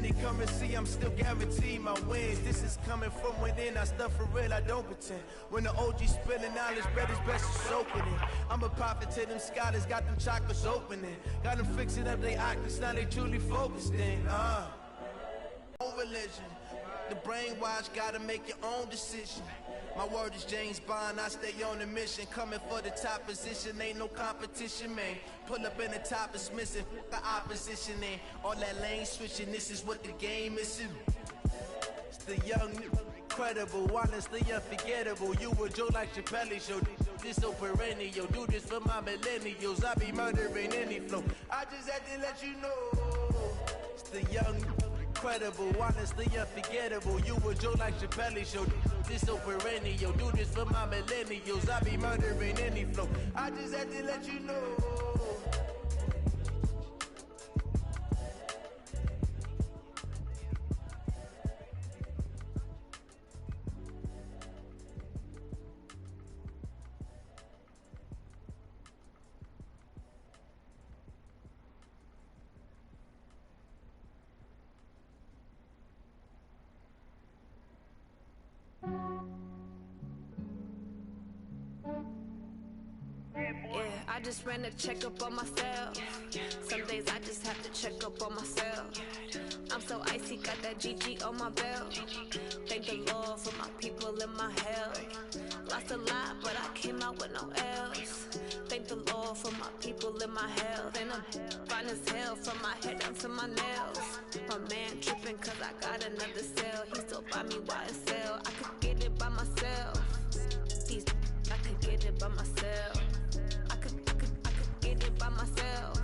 any currency, I'm still guaranteed my wins. This is coming from within, I stuff for real, I don't pretend. When the OG spilling knowledge, bet it's best to soak in it. I'm a prophet to them scholars, got them chakras opening. Got them fixing up they octaves, now they truly focused in. Own religion, the brainwash, gotta make your own decision. My word is James Bond, I stay on a mission. Coming for the top position, ain't no competition, man. Pull up in the top is missing, the opposition ain't. All that lane switching, this is what the game is. It's the young, incredible, honestly unforgettable. You a Joe like Chappelle show, this so perennial. Do this for my millennials, I be murdering any flow. I just had to let you know, it's the young, incredible, honestly unforgettable. You a Joe like Chappelle show, this so perennial. Do this for my millennials, I be murdering any flow. I just had to let you know. I just ran a checkup on myself. Some days I just have to check up on myself. I'm so icy, got that GG on my belt. Thank the Lord for my people in my health. Lost a lot, but I came out with no L's. Thank the Lord for my people in my health. And I'm fine as hell from my head down to my nails. My man tripping cause I got another cell. He still buy me YSL. I could get it by myself. I could get it by myself. I could get it by myself.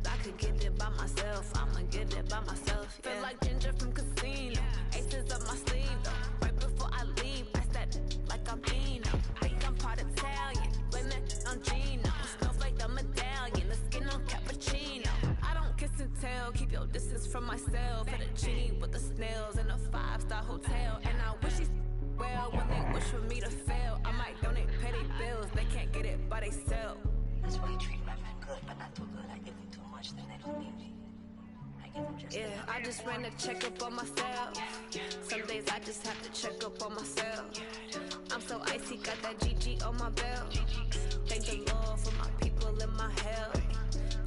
I could get it by myself. I'ma get it by myself. Yeah. Feel like Ginger from Casino. Aces up my sleeve though. Right before I leave, I said like I'm Pino. Think I'm part Italian. Blame it on Gino. Snowflake the medallion. The skin on cappuccino. I don't kiss and tell. Keep your distance from myself. Fettuccine with the snails in a 5-star hotel. And I wish he's well when they wish for me to fail. I might donate petty bills. They can't get it by themselves. That's why you treat my friend good, but not too good. I give them too much, then they don't need me. I give them just I just ran a checkup on myself. Some days I just have to check up on myself. I'm so icy, got that GG on my belt. Thank the Lord for my people in my health.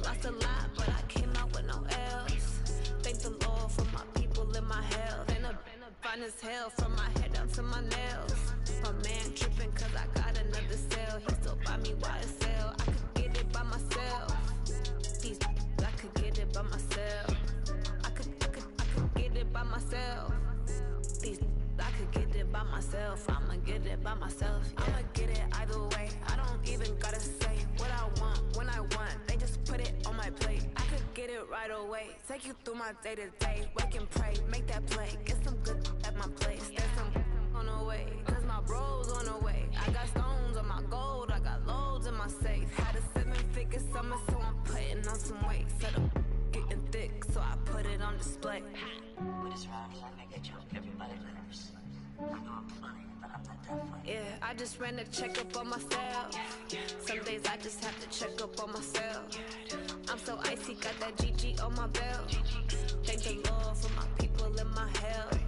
Lost a lot, but I came out with no L's. Thank the Lord for my people in my health. And I'm fine as hell from my head down to my nails. My man tripping cause I got another cell. He still buy me YSL. I could get it by myself. I could get it by myself. I could get it by myself. I could get it by myself. I'ma get it by myself. Yeah. I'ma get it either way. I don't even gotta say what I want when I want. They just put it on my plate. I could get it right away. Take you through my day to day. Wake and pray, make that play. Get some good at my place. There's some on the way, cause my bros on the way. I got stones on my gold, I got loads in my safe. Had a 7-figure summer, so I'm putting on some weight. Set up getting thick, so I put it on display. With this round, I make it jump everybody nervous. I know I'm funny, but I'm not that funny. Yeah, I just ran a checkup on myself. Some days I just have to check up on myself. I'm so icy, got that GG on my belt. Thank the Lord for my people in my health.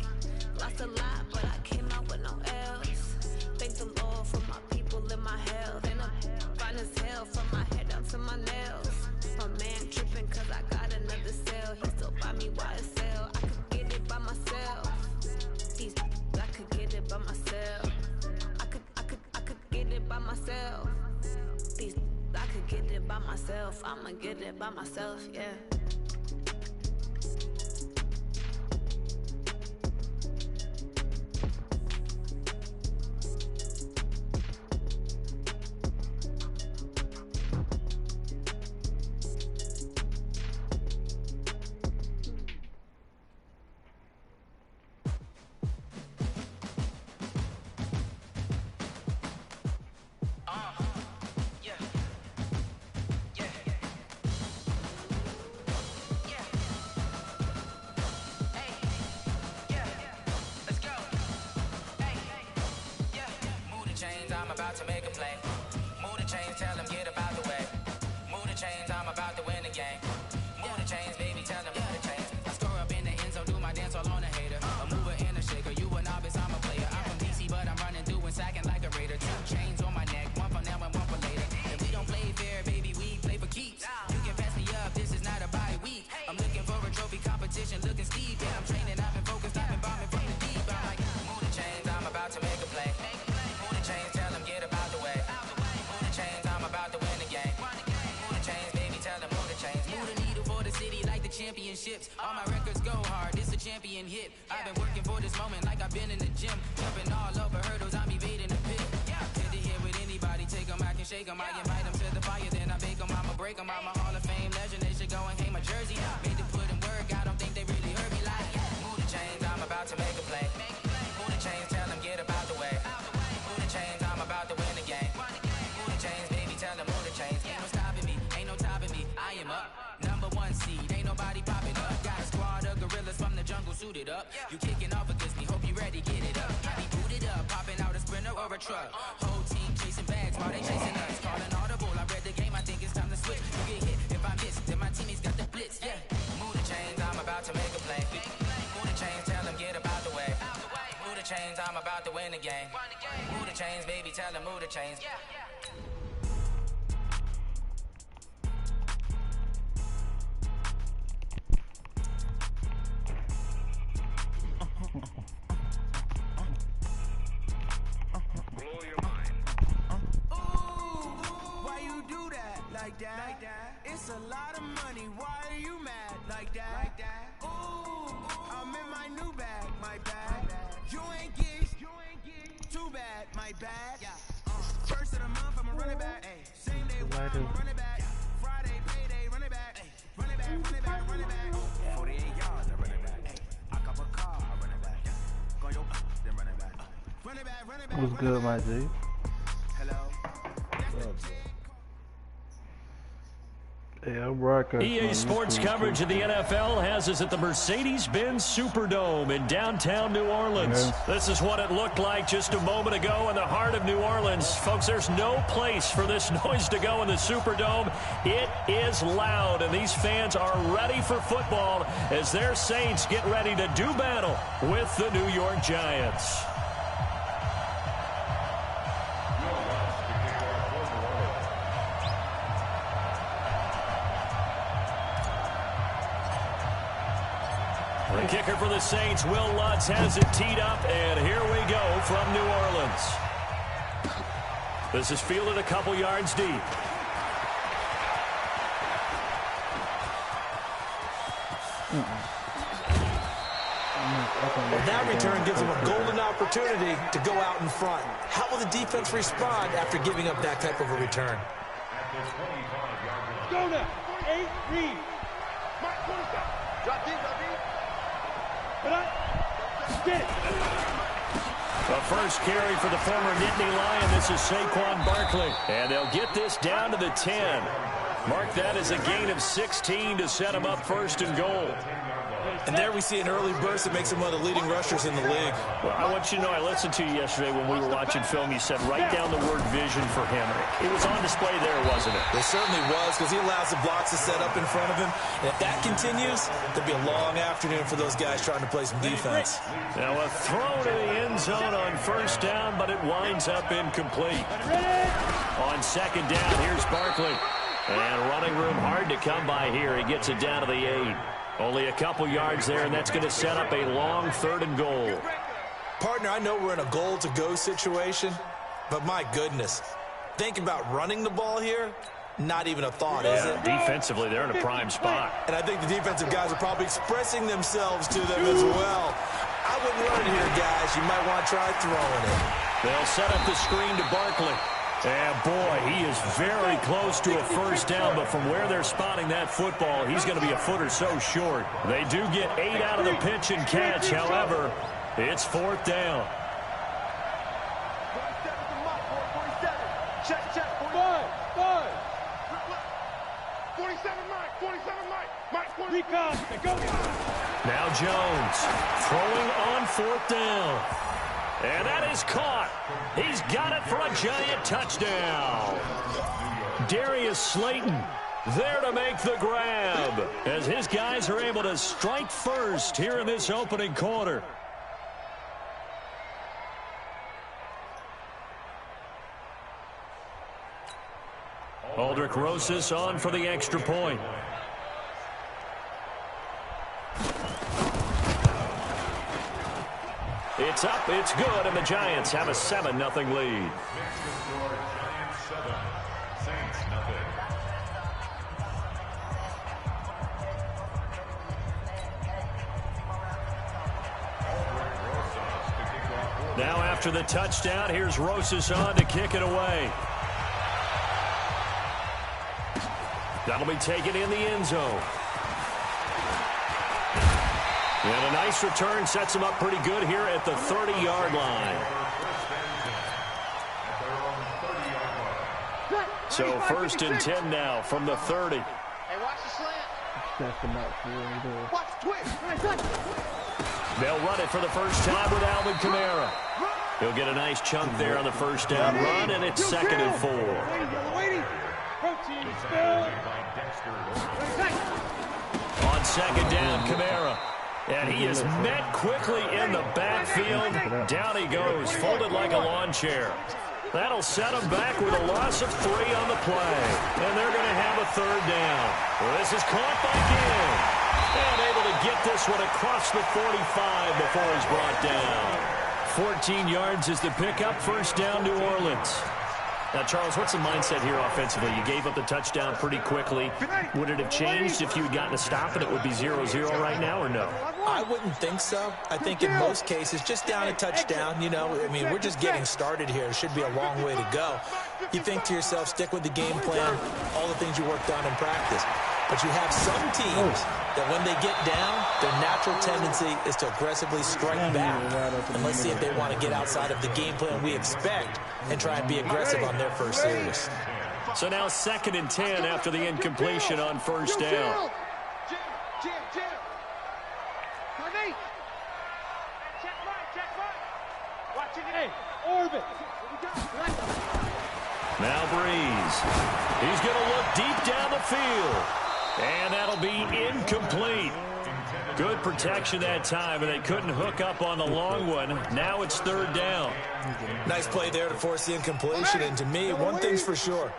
Lost a lot, but I came out with no L's. Thank the Lord for my people in my health. And I'm fine as hell from my head down to my nails. My man tripping cause I got another cell. He still buy me YSL. I could get it by myself. I could get it by myself. I could get it by myself. I could get it by myself. I'ma get it by myself, yeah. championships. All my records go hard, it's a champion hit. I've been working for this moment like I've been in the gym. Jumping all over hurdles, I'm evading the pit. Hit it here with anybody, take them, I can shake them. I invite them to the fire, then I bake them, I'ma break them. I'm a Hall of Fame legend, they should go and hang my jersey. Made to put in work, I don't think they really heard me like. Move the chains, I'm about to make a play. Move the chains, tell them get about the way. Move the chains, I'm about to win the game. Move the chains, baby, tell them move the chains. Ain't no stopping me, ain't no topping me, I am up. #1 seed, ain't nobody popping up. Got a squad of gorillas from the jungle suited up. You kicking off against me, hope you ready, get it up. I be booted up, popping out a sprinter or a truck. Whole team chasing bags while they chasing us. Calling audible, I read the game, I think it's time to switch. You get hit if I miss, then my teammates got the blitz, yeah. Move the chains, I'm about to make a play. Move the chains, tell them get about the way. Move the chains, I'm about to win the game. Move the chains, baby, tell them move the chains. Like that. It's a lot of money. Why are you mad like that? Ooh, I'm in my new bag, my bag. You ain't get too bad, my bad. First of the month, I'ma run it back. Same day, I'ma run it back. Friday, payday, run it back. Run it back, run it back, run it back. 48 yards, I run it back. I cop a car, I run it back. Go yo, then run it back. Run it back, run it back. What's good, my G? Hello. EA Sports coverage of the NFL has us at the Mercedes-Benz Superdome in downtown New Orleans. Yeah. This is what it looked like just a moment ago in the heart of New Orleans. Folks, there's no place for this noise to go in the Superdome. It is loud, and these fans are ready for football as their Saints get ready to do battle with the New York Giants. The kicker for the Saints, Will Lutz, has it teed up, and here we go from New Orleans. This is fielded a couple yards deep. Well, that return gives them a golden opportunity to go out in front. How will the defense respond after giving up that type of a return? Go now. 8 read. Drop deep, drop deep. The first carry for the former Nittany Lion. This is Saquon Barkley. And they'll get this down to the 10. Mark that as a gain of 16 to set him up 1st and goal. And there we see an early burst that makes him one of the leading rushers in the league. Well, I want you to know, I listened to you yesterday when we were watching film. You said write down the word vision for him. It was on display there, wasn't it? It certainly was, because he allows the blocks to set up in front of him. And if that continues, there'll be a long afternoon for those guys trying to play some defense. Now a throw to the end zone on 1st down, but it winds up incomplete. On 2nd down, here's Barkley. And running room hard to come by here. He gets it down to the 8. Only a couple yards there, and that's going to set up a long 3rd and goal. Partner, I know we're in a goal-to-go situation, but my goodness, think about running the ball here, not even a thought, is it? Defensively, they're in a prime spot. And I think the defensive guys are probably expressing themselves to them as well. I wouldn't run it here, guys. You might want to try throwing it. They'll set up the screen to Barkley. And boy, he is very close to a 1st down, but from where they're spotting that football, he's going to be a foot or so short. They do get 8 out of the pitch and catch. However, it's 4th down. 47. Check. 47, Mike. 47, Mike. Recon. Go. Now Jones throwing on 4th down. And that is caught. He's got it for a giant touchdown. Darius Slayton there to make the grab as his guys are able to strike first here in this opening quarter. Aldrich Rosas on for the extra point. It's up, it's good, and the Giants have a 7-0 lead. Now after the touchdown, here's Rosas on to kick it away. That'll be taken in the end zone. And a nice return sets him up pretty good here at the 30-yard line. So first and 10 now from the 30. Hey, watch the slant. Watch the twist. They'll run it for the first time with Alvin Kamara. He'll get a nice chunk there on the first down run, and it's 2nd and 4. On second down, Kamara. And he is met quickly in the backfield. Down he goes, folded like a lawn chair. That'll set him back with a loss of 3 on the play. And they're going to have a 3rd down. Well, this is caught by Gill. And able to get this one across the 45 before he's brought down. 14 yards is the pickup. First down, New Orleans. Now, Charles, what's the mindset here offensively? You gave up the touchdown pretty quickly. Would it have changed if you had gotten a stop and it would be 0-0 right now, or no? I wouldn't think so. I think in most cases, just down a touchdown, you know, I mean, we're just getting started here. It should be a long way to go. You think to yourself, stick with the game plan, all the things you worked on in practice. But you have some teams that when they get down, their natural tendency is to aggressively strike back. And let's see if they want to get outside of the game plan we expect and try and be aggressive on their first series. So now 2nd and 10 after the incompletion on first down. Now Breeze. He's going to look deep down the field. And that'll be incomplete. Good protection that time, and they couldn't hook up on the long one. Now it's 3rd down. Nice play there to force the incompletion. And to me, one thing's for sure.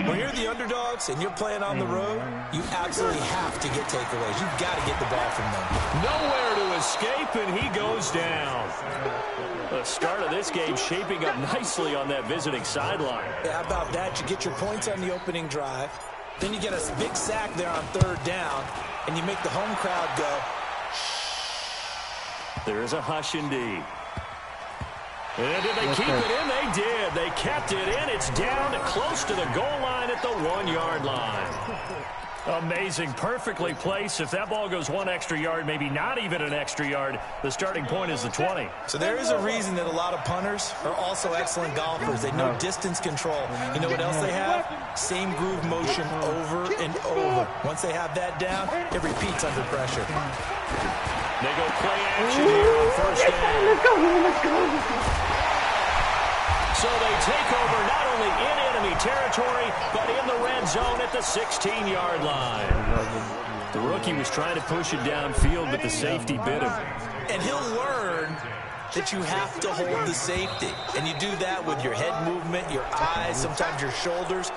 When you're the underdogs and you're playing on the road, you absolutely have to get takeaways. You've got to get the ball from them. Nowhere to escape, and he goes down. The start of this game shaping up nicely on that visiting sideline. Yeah, how about that? You get your points on the opening drive. Then you get a big sack there on 3rd down, and you make the home crowd go, there is a hush indeed. And did they keep it in? They did. They kept it in. It's down close to the goal line at the 1-yard line. Amazing. Perfectly placed. If that ball goes 1 extra yard, maybe not even an extra yard, the starting point is the 20. So there is a reason that a lot of punters are also excellent golfers. They know distance control. You know what else they have? Same groove motion over and over. Once they have that down, it repeats under pressure. They go play action here on first down. Let's go. So they take over not only in enemy territory, but in the red zone at the 16-yard line. The rookie was trying to push it downfield, but the safety bit him. And he'll learn that you have to hold the safety. And you do that with your head movement, your eyes, sometimes your shoulders.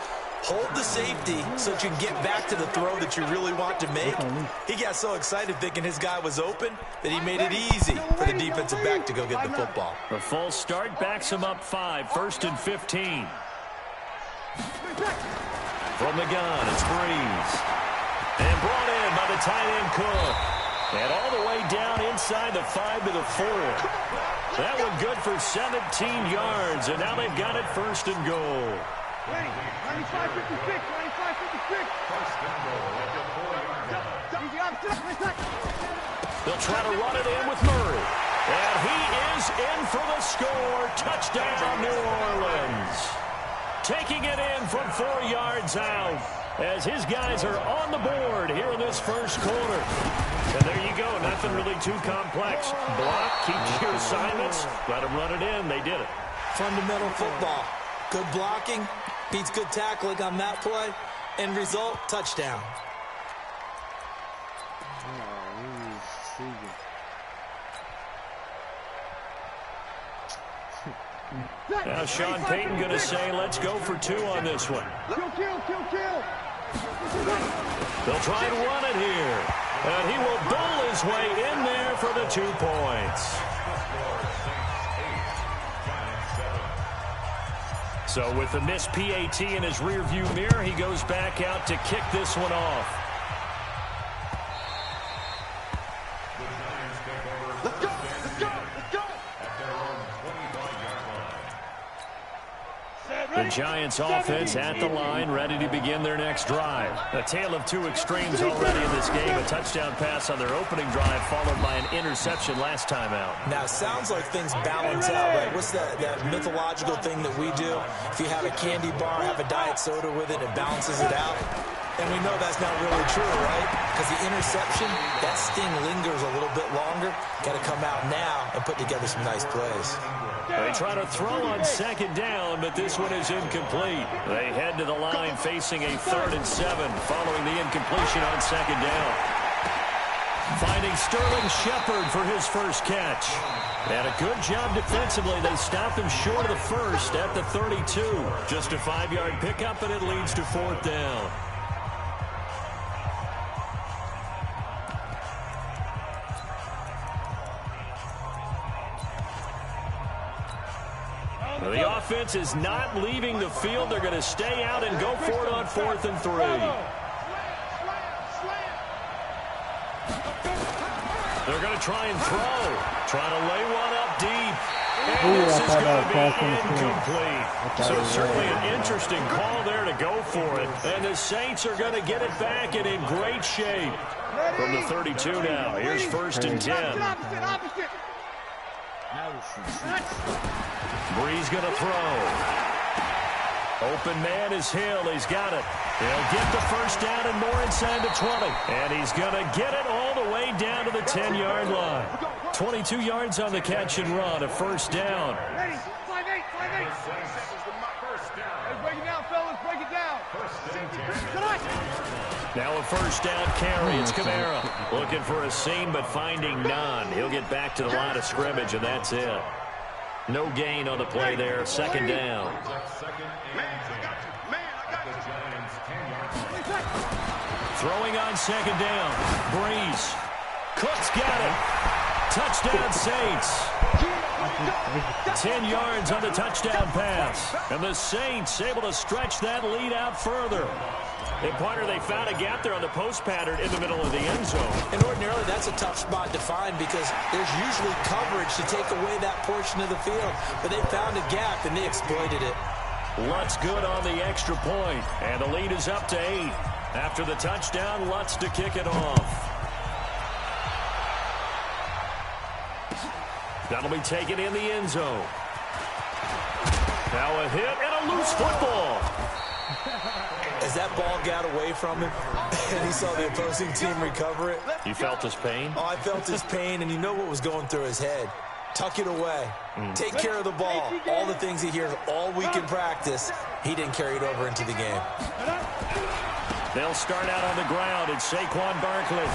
Hold the safety so that you can get back to the throw that you really want to make. He got so excited thinking his guy was open that he made it easy for the defensive back to go get the football. The false start backs him up 5, 1st and 15. From the gun, it's Breeze. And brought in by the tight end Cook. And all the way down inside the 5 to the 4. That one good for 17 yards, and now they've got it 1st and goal. 95-56. They'll try to run it in with Murray. And he is in for the score. Touchdown, New Orleans. Taking it in from 4 yards out as his guys are on the board here in this first quarter. And there you go. Nothing really too complex. Block, keep your assignments, let them run it in. They did it. Fundamental football. Good blocking beats good tackling on that play. End result, touchdown. Now Sean Payton going to say, let's go for 2 on this one. Kill. They'll try and run it here. And he will bull his way in there for the 2 points. So with the missed PAT in his rearview mirror, he goes back out to kick this one off. Giants offense at the line, ready to begin their next drive. A tale of two extremes already in this game. A touchdown pass on their opening drive, followed by an interception last time out. Now, it sounds like things balance out, right? What's that mythological thing that we do? If you have a candy bar, have a diet soda with it, it balances it out. And we know that's not really true, right? Because the interception, that sting lingers a little bit longer. Got to come out now and put together some nice plays. They try to throw on second down, but this one is incomplete. They head to the line facing a 3rd and 7 following the incompletion on second down. Finding Sterling Shepard for his first catch. And a good job defensively. They stopped him short of the first at the 32. Just a 5-yard pickup, and it leads to 4th down. The offense is not leaving the field. They're going to stay out and go for it on 4th and 3. They're going to try and throw. Trying to lay one up deep. And this is going to be incomplete. So certainly an interesting call there to go for it. And the Saints are going to get it back and in great shape. From the 32 now. Here's 1st and 10. Bree's going to throw. Open man is Hill. He's got it. He'll get the first down and more inside the 20. And he's going to get it all the way down to the 10-yard line. 22 yards on the catch and run. A 1st down. Ready? 5-8, 5-8. Break it down, fellas. Break it down. Now a 1st down carry. It's Kamara looking for a seam but finding none. He'll get back to the line of scrimmage, and that's it. No gain on the play there. 2nd down. Throwing on 2nd down. Breeze. Cook's got it. Touchdown Saints. 10 yards on the touchdown pass. And the Saints able to stretch that lead out further. And Pointer, they found a gap there on the post pattern in the middle of the end zone. And ordinarily, that's a tough spot to find because there's usually coverage to take away that portion of the field. But they found a gap, and they exploited it. Lutz good on the extra point. And the lead is up to 8. After the touchdown, Lutz to kick it off. That'll be taken in the end zone. Now a hit and a loose football. As that ball got away from him and he saw the opposing team recover it. You felt his pain? Oh, I felt his pain, and you know what was going through his head. Tuck it away. Take care of the ball. All the things he hears all week in practice, he didn't carry it over into the game. They'll start out on the ground. It's Saquon Barkley.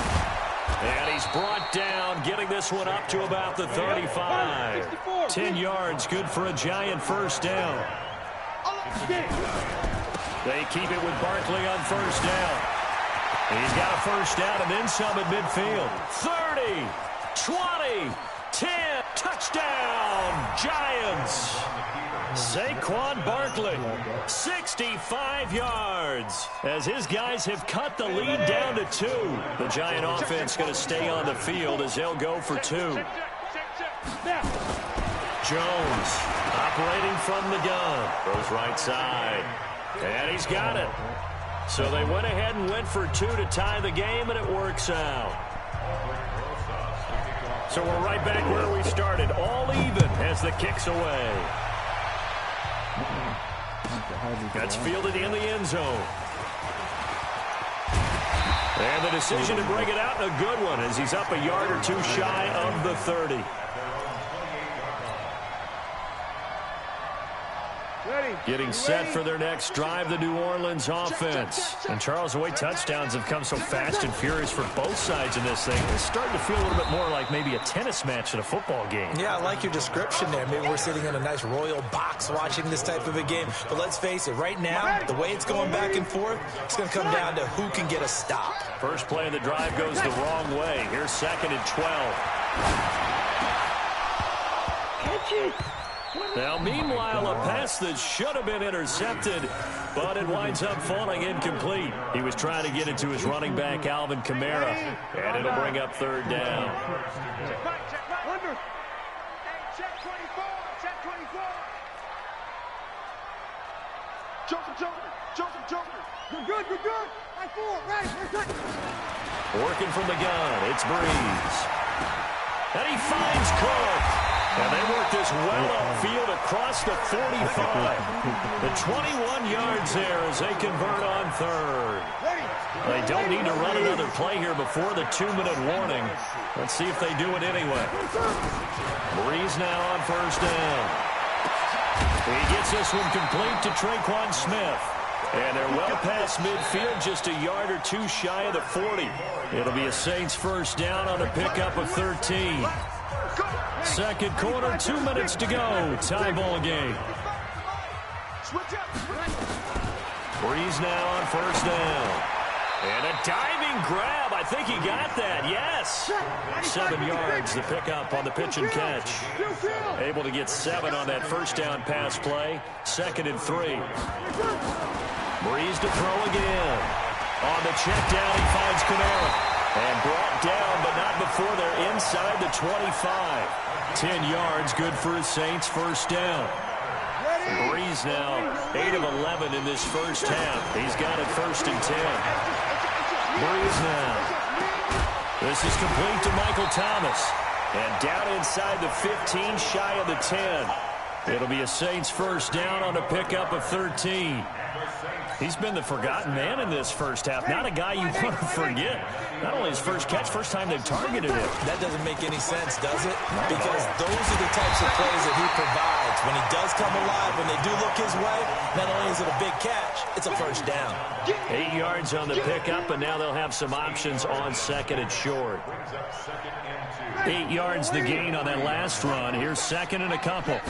And he's brought down, getting this one up to about the 35. 10 yards, good for a Giant 1st down. They keep it with Barkley on 1st down. He's got a 1st down and then some at midfield. 30, 20, 10, touchdown, Giants. Saquon Barkley, 65 yards, as his guys have cut the lead down to 2. The Giant offense going to stay on the field as they'll go for 2. Jones operating from the gun. Throws right side. And he's got it. So they went ahead and went for 2 to tie the game, and it works out. So we're right back where we started. All even as the kick's away. That's fielded in the end zone. And the decision to bring it out, a good one, as he's up a yard or 2 shy of the 30. Getting set for their next drive, the New Orleans offense. And Charles, the way touchdowns have come so fast and furious for both sides in this thing, it's starting to feel a little bit more like maybe a tennis match in a football game. Yeah, I like your description there. Maybe we're sitting in a nice royal box watching this type of a game. But let's face it, right now, the way it's going back and forth, it's going to come down to who can get a stop. First play of the drive goes the wrong way. Here's 2nd and 12. Catch it. Now, meanwhile, a pass that should have been intercepted, but it winds up falling incomplete. He was trying to get it to his running back, Alvin Kamara, and it'll bring up 3rd down. You're good. High four, right, Working from the gun, it's Breeze. And he finds Cook. And they work this well upfield across the 45. The 21 yards there as they convert on third. They don't need to run another play here before the 2-minute warning. Let's see if they do it anyway. Breeze now on first down. He gets this one complete to Traquan Smith. And they're well past midfield, just a yard or two shy of the 40. It'll be a Saints first down on a pickup of 13. Second quarter, 2 minutes to go. Tie ball game. Breeze now on first down. And a diving grab. I think he got that. Yes. 7 yards, the pickup on the pitch and catch. Able to get 7 on that first down pass play. 2nd and 3. Breeze to throw again. On the check down, he finds Kamara. And brought down, but not before they're inside the 25. 10 yards, good for his Saints first down. Breeze now 8 of 11 in this first half. He's got it 1st and 10. Breeze now. This is complete to Michael Thomas. And down inside the 15, shy of the 10. It'll be a Saints first down on a pickup of 13. He's been the forgotten man in this first half. Not a guy you want to forget. Not only his first catch, first time they've targeted him. That doesn't make any sense, does it? Because those are the types of plays that he provides. When he does come alive, when they do look his way, not only is it a big catch, it's a first down. 8 yards on the pickup, and now they'll have some options on 2nd and short. 8 yards the gain on that last run. Here's 2nd and a couple.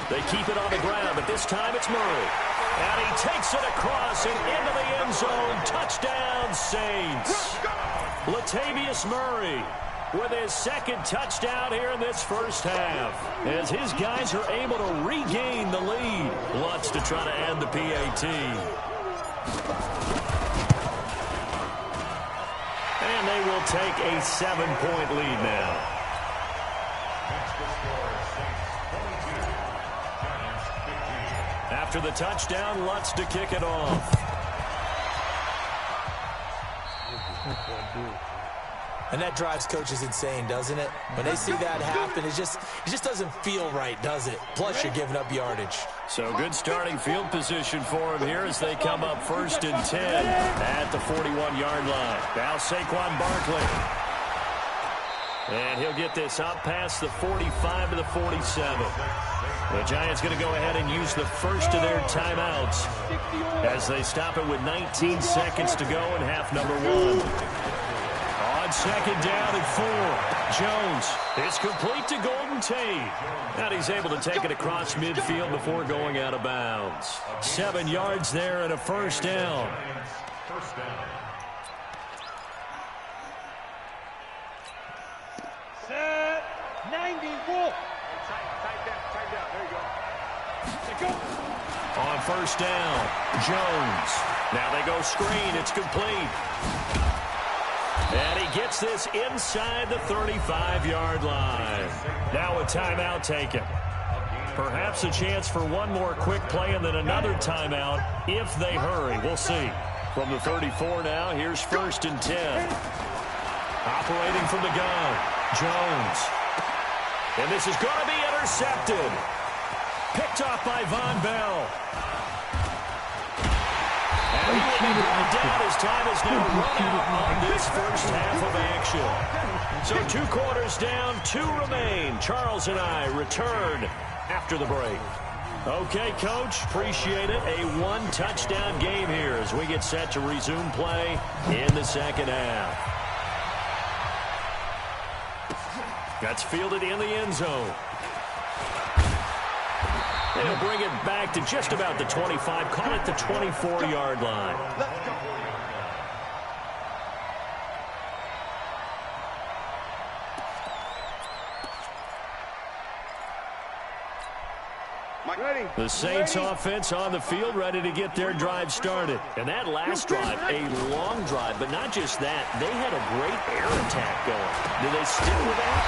They keep it on the ground, but this time it's Murray. And he takes it across and into the end zone. Touchdown, Saints. Latavius Murray with his 2nd touchdown here in this first half. As his guys are able to regain the lead. Lutz to try to add the PAT. And they will take a 7-point lead now. After the touchdown, Lutz to kick it off. And that drives coaches insane, doesn't it? When they see that happen, it just doesn't feel right, does it? Plus, you're giving up yardage. So good starting field position for him here as they come up 1st and 10 at the 41-yard line. Now Saquon Barkley. And he'll get this up past the 45 to the 47. The Giants going to go ahead and use the first of their timeouts as they stop it with 19 seconds to go in half number 1. On 2nd down and 4. Jones is complete to Golden Tate. And he's able to take it across midfield before going out of bounds. 7 yards there and a first down. Set. 94. On first down, Jones. Now they go screen. It's complete. And he gets this inside the 35-yard line. Now a timeout taken. Perhaps a chance for one more quick play and then another timeout if they hurry. We'll see. From the 34 now, here's 1st and 10. Operating from the gun, Jones. And this is going to be intercepted. Picked off by Von Bell. And he will be brought down as time is now run out on this first half of action. So 2 quarters down, 2 remain. Charles and I return after the break. Okay, Coach, appreciate it. A 1-touchdown game here as we get set to resume play in the second half. That's fielded in the end zone. They'll bring it back to just about the 25. Call it the 24-yard line. The Saints offense on the field ready to get their drive started. And that last drive, a long drive, but not just that. They had a great air attack going. Do they stick with that?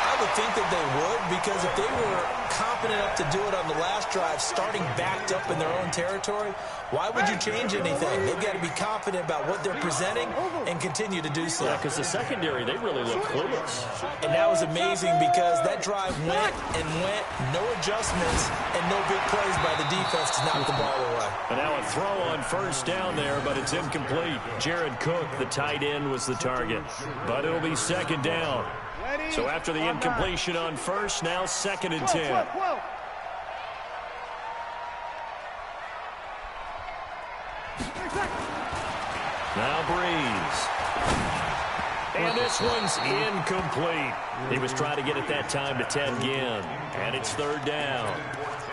I would think that they would, because if they were confident enough to do it on the last drive, starting backed up in their own territory, why would you change anything? They've got to be confident about what they're presenting and continue to do so. Yeah, because the secondary, they really look clueless. And that was amazing because that drive went and went, no adjustments, and no big plays by the defense to knock the ball away. And now a throw on first down there, but it's incomplete. Jared Cook, the tight end, was the target. But it'll be second down. So after the incompletion on first, now 2nd and 10. Now Breeze. And this one's incomplete. He was trying to get it that time to 10 again. And it's 3rd down.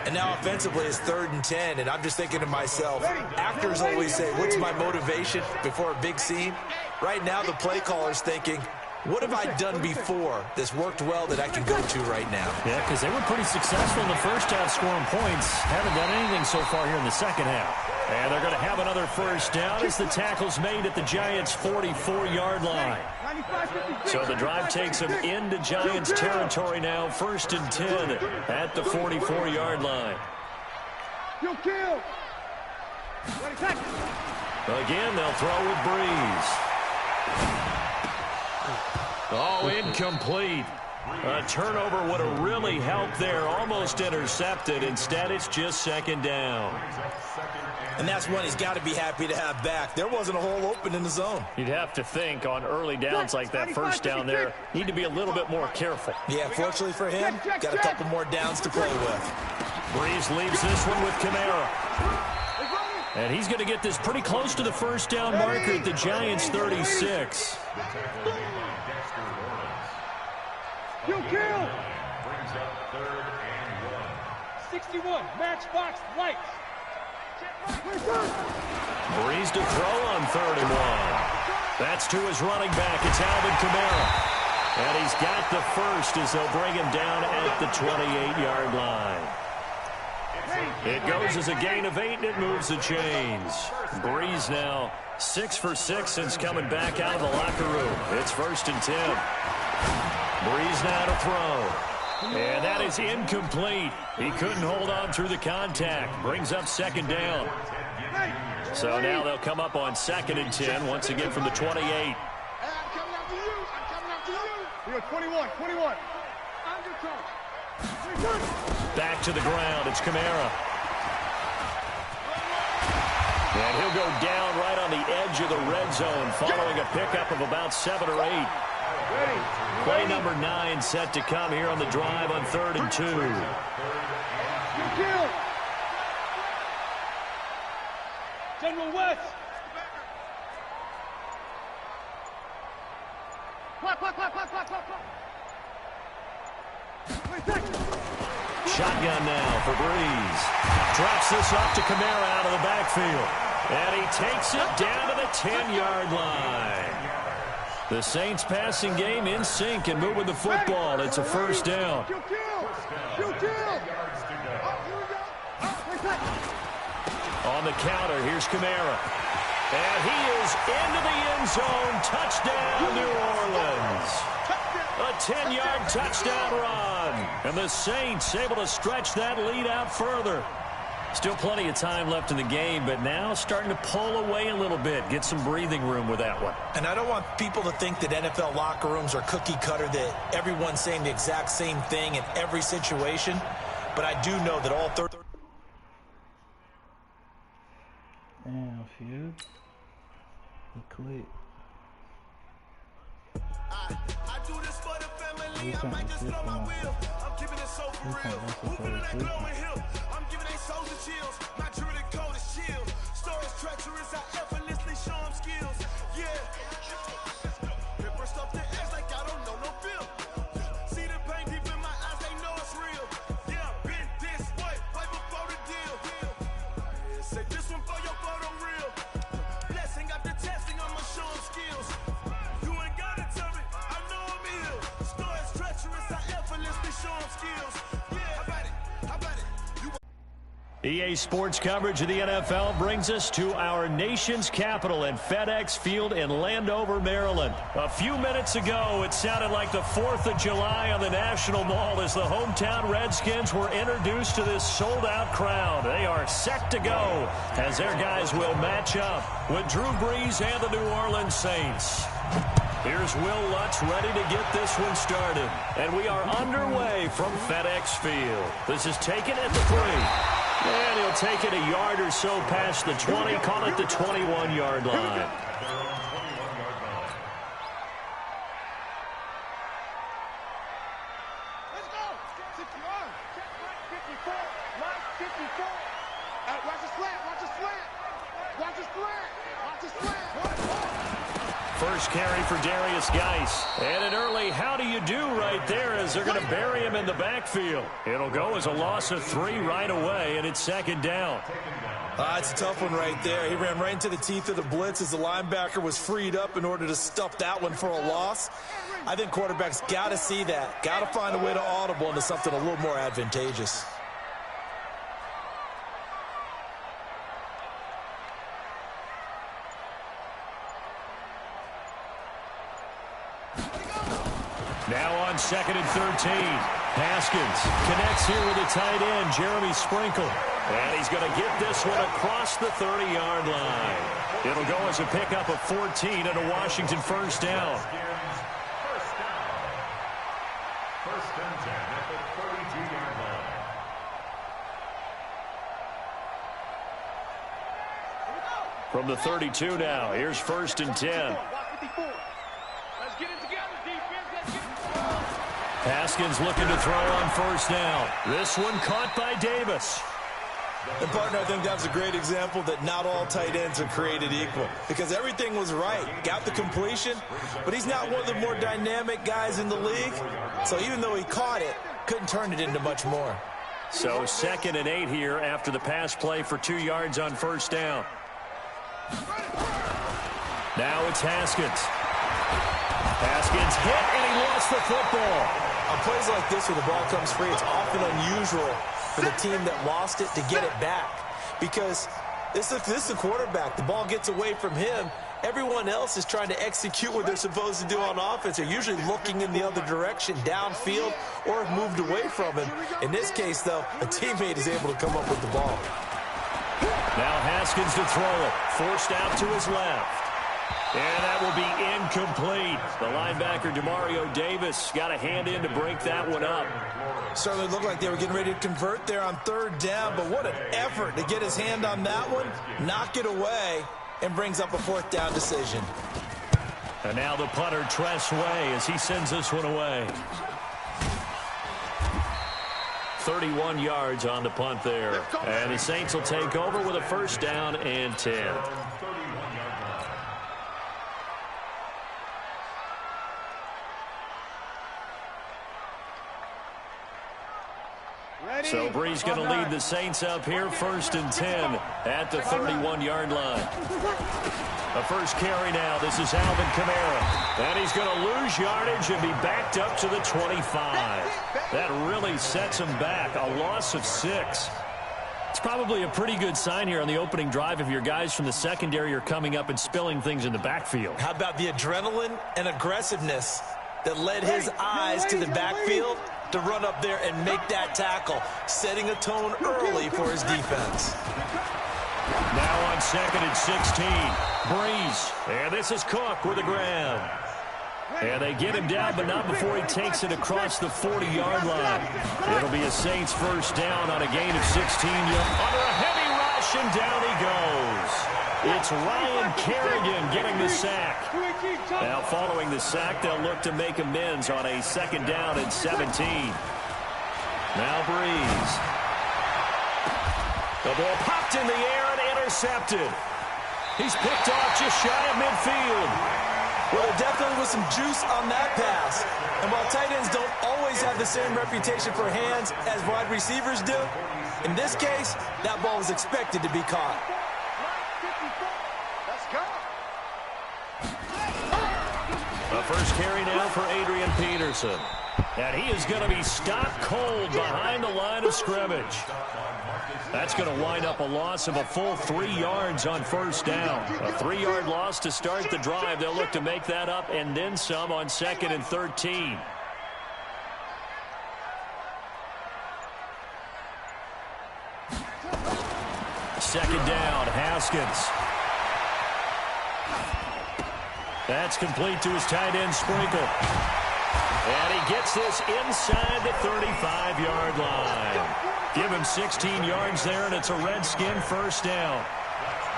And now offensively it's 3rd and 10, and I'm just thinking to myself, actors always say, what's my motivation before a big scene? Right now the play caller's thinking, what have I done before that's worked well that I can go to right now? Yeah, because they were pretty successful in the first half scoring points. Haven't done anything so far here in the second half. And they're going to have another first down as the tackle's made at the Giants' 44-yard line. So the drive takes them into Giants territory now, 1st and 10 at the 44-yard line. Again, they'll throw with Breeze. Oh, incomplete. A turnover would have really helped there. Almost intercepted. Instead, it's just 2nd down. And that's one he's got to be happy to have back. There wasn't a hole open in the zone. You'd have to think on early downs like that first down there, need to be a little bit more careful. Yeah, fortunately for him, got a couple more downs to play with. Breeze leaves this one with Kamara. And he's going to get this pretty close to the first down marker at the Giants' 36. You kill! 61, matchbox lights. Breeze to throw on 3rd and 1. That's to his running back. It's Alvin Kamara. And he's got the first as they'll bring him down at the 28-yard line. It goes as a gain of 8, and it moves the chains. Breeze now 6 for 6 since coming back out of the locker room. It's 1st and 10. Breeze now to throw. And that is incomplete. He couldn't hold on through the contact. Brings up 2nd down. So now they'll come up on 2nd and 10 once again from the 28. I'm coming after you. I'm coming after you. You're 21. Back to the ground. It's Kamara. And he'll go down right on the edge of the red zone following a pickup of about 7 or 8. Play number 9 set to come here on the drive on 3rd and 2. General West. Shotgun now for Breeze. Drops this off to Kamara out of the backfield. And he takes it down to the 10-yard line. The Saints passing game in sync and moving the football. It's a first down. On the counter, here's Kamara. And he is into the end zone. Touchdown, New Orleans. A 10-yard touchdown run. And the Saints able to stretch that lead out further. Still plenty of time left in the game, but now starting to pull away a little bit. Get some breathing room with that one. And I don't want people to think that NFL locker rooms are cookie cutter, that everyone's saying the exact same thing in every situation. But I do know that all 30... Damn, feud. He clicked. I do this for the family. I might just blow my wheel. I'm keeping it so for real. Moving in that glowing hill. I'm giving they souls the chills. My jewelry cold as shield. Stories treacherous. I effortlessly show them skills. Yeah. It burst off the edge like I don't know no feel. See the pain deep in my eyes. They know it's real. Yeah, been this way. Right before the deal. Say this one for your photo real. Blessing got the testing. I'ma show them skills. You ain't gotta tell me. I know I'm ill. Stories treacherous. I effortlessly show them skills. Yeah, how about it? How about it? EA Sports coverage of the NFL brings us to our nation's capital in FedEx Field in Landover, Maryland. A few minutes ago, it sounded like the 4th of July on the National Mall as the hometown Redskins were introduced to this sold-out crowd. They are set to go as their guys will match up with Drew Brees and the New Orleans Saints. Here's Will Lutz ready to get this one started. And we are underway from FedEx Field. This is taken at the 3. And he'll take it a yard or so past the 20, call it the 21-yard line. Let's go. 61. Right 54. Right 54. Watch the slant. Watch the slant. Watch the slant. Watch the slant. First carry for Darius Geis. And an early how do you do right there as they're going to bury him in the backfield. It'll go as a loss of 3 right away, and it's second down. It's a tough one right there. He ran right into the teeth of the blitz as the linebacker was freed up in order to stuff that one for a loss. I think quarterbacks got to see that. Got to find a way to audible into something a little more advantageous. Now on 2nd and 13. Haskins connects here with a tight end, Jeremy Sprinkle. And he's going to get this one across the 30-yard line. It'll go as a pickup of 14 and a Washington first down. First and 10 at the 32-yard line. From the 32 now, here's 1st and 10. Haskins looking to throw on first down. This one caught by Davis. And, partner, I think that was a great example that not all tight ends are created equal because everything was right. Got the completion, but he's not one of the more dynamic guys in the league. So even though he caught it, couldn't turn it into much more. So 2nd and 8 here after the pass play for 2 yards on first down. Now it's Haskins. Haskins hit, and he lost the football. On plays like this where the ball comes free, it's often unusual for the team that lost it to get it back. Because this is a quarterback. The ball gets away from him. Everyone else is trying to execute what they're supposed to do on offense. They're usually looking in the other direction, downfield, or have moved away from him. In this case, though, a teammate is able to come up with the ball. Now Haskins to throw it. Forced out to his left. And that will be incomplete. The linebacker, Demario Davis, got a hand in to break that one up. Certainly looked like they were getting ready to convert there on 3rd down, but what an effort to get his hand on that one, knock it away, and brings up a 4th down decision. And now the punter, Tress Way, as he sends this one away. 31 yards on the punt there. And the Saints will take over with a first down and 10. So Brees going to lead the Saints up here, 1st and 10 at the 31-yard line. The first carry now. This is Alvin Kamara. And he's going to lose yardage and be backed up to the 25. That really sets him back. A loss of 6. It's probably a pretty good sign here on the opening drive if your guys from the secondary are coming up and spilling things in the backfield. How about the adrenaline and aggressiveness that led his eyes to the backfield to run up there and make that tackle, setting a tone early for his defense. Now on 2nd and 16, Brees. And this is Cook with a grab. And they get him down, but not before he takes it across the 40-yard line. It'll be a Saints first down on a gain of 16. Under a heavy rush, and down he goes. It's Ryan Kerrigan getting the sack. Now following the sack, they'll look to make amends on a 2nd down and 17. Now Brees. The ball popped in the air and intercepted. He's picked off just shy of midfield. Well, there definitely was some juice on that pass. And while tight ends don't always have the same reputation for hands as wide receivers do, in this case, that ball was expected to be caught. A first carry now for Adrian Peterson. And he is going to be stopped cold behind the line of scrimmage. That's going to wind up a loss of a full 3 yards on first down. A 3-yard loss to start the drive. They'll look to make that up and then some on 2nd and 13. Second down, Haskins. That's complete to his tight end, Sprinkle. And he gets this inside the 35-yard line. Give him 16 yards there, and it's a Redskin first down.